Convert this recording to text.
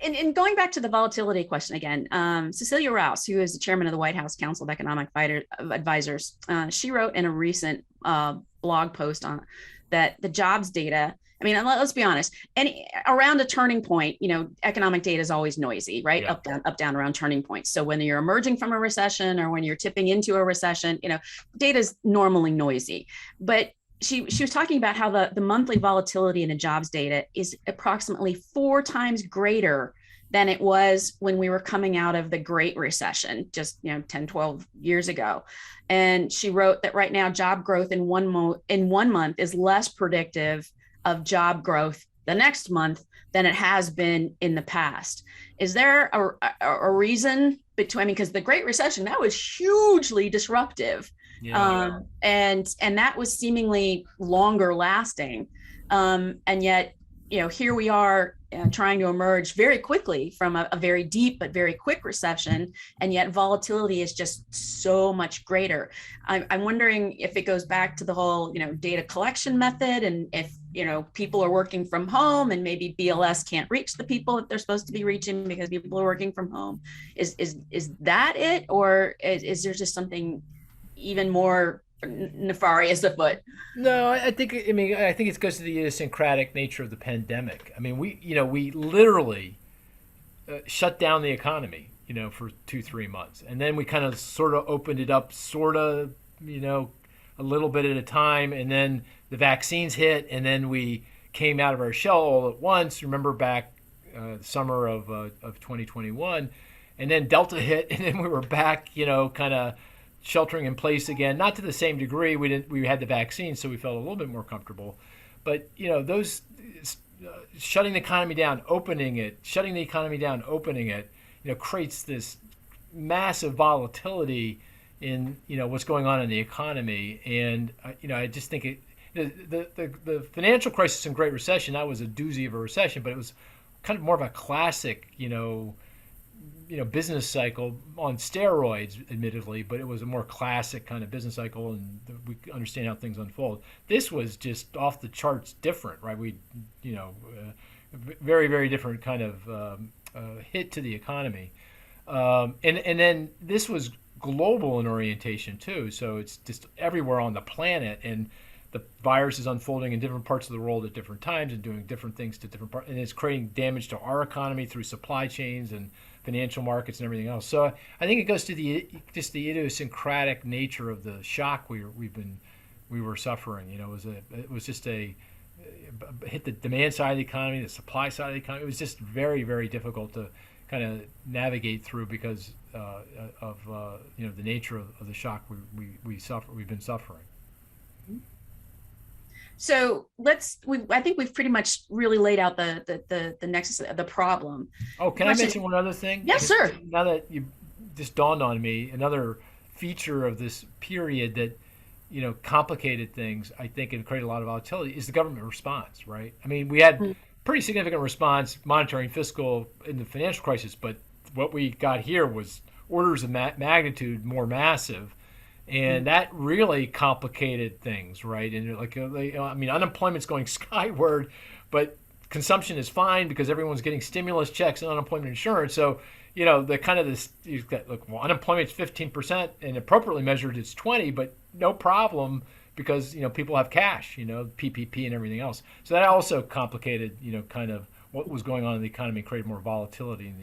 and going back to the volatility question again, Cecilia Rouse, who is the chairman of the White House Council of Economic Advisors, she wrote in a recent blog post on that the jobs data. I mean, let's be honest. Around a turning point, economic data is always noisy, right? Yeah. Up, down, around turning points. So when you're emerging from a recession or when you're tipping into a recession, data is normally noisy. But she was talking about how the monthly volatility in the jobs data is approximately 4 times greater than it was when we were coming out of the Great Recession, just 10, 12 years ago. And she wrote that right now, job growth in one month is less predictive of job growth the next month than it has been in the past. Is there a reason between, because the Great Recession, that was hugely disruptive. Yeah. And that was seemingly longer lasting. And yet, here we are trying to emerge very quickly from a very deep but very quick recession, and yet volatility is just so much greater. I'm wondering if it goes back to the whole, data collection method, and if people are working from home and maybe BLS can't reach the people that they're supposed to be reaching because people are working from home. Is that it, or is there just something even more nefarious afoot? No, I think it goes to the idiosyncratic nature of the pandemic. I mean, we literally shut down the economy, for 2-3 months, and then we kind of sort of opened it up, a little bit at a time, and then the vaccines hit, and then we came out of our shell all at once. Remember back summer of 2021, and then Delta hit, and then we were back, kind of sheltering in place again, not to the same degree. We had the vaccine, so we felt a little bit more comfortable. But those shutting the economy down, opening it, shutting the economy down, opening it, creates this massive volatility in what's going on in the economy. And I just think the financial crisis and Great Recession, that was a doozy of a recession, but it was kind of more of a classic business cycle on steroids, admittedly, but it was a more classic kind of business cycle, and we understand how things unfold. This was just off the charts different, right? Very, very different kind of hit to the economy. And then this was global in orientation too, so it's just everywhere on the planet, and the virus is unfolding in different parts of the world at different times and doing different things to different parts, and it's creating damage to our economy through supply chains and financial markets and everything else. So I think it goes to the idiosyncratic nature of the shock we were suffering. It was just hit the demand side of the economy, the supply side of the economy. It was just very, very difficult to kind of navigate through because of the nature of the shock we've been suffering. So I think we've pretty much really laid out the nexus of the problem. Oh, can I mention one other thing? Yes, sir. Now that you just dawned on me, another feature of this period that complicated things, I think, and created a lot of volatility is the government response, right? I mean, we had pretty significant response, monetary and fiscal, in the financial crisis, but what we got here was orders of magnitude more massive. And that really complicated things, right? And unemployment's going skyward, but consumption is fine because everyone's getting stimulus checks and unemployment insurance. So, the kind of this, you've got, unemployment's 15%, and appropriately measured it's 20, but no problem because people have cash, PPP and everything else. So that also complicated, kind of what was going on in the economy, and created more volatility in the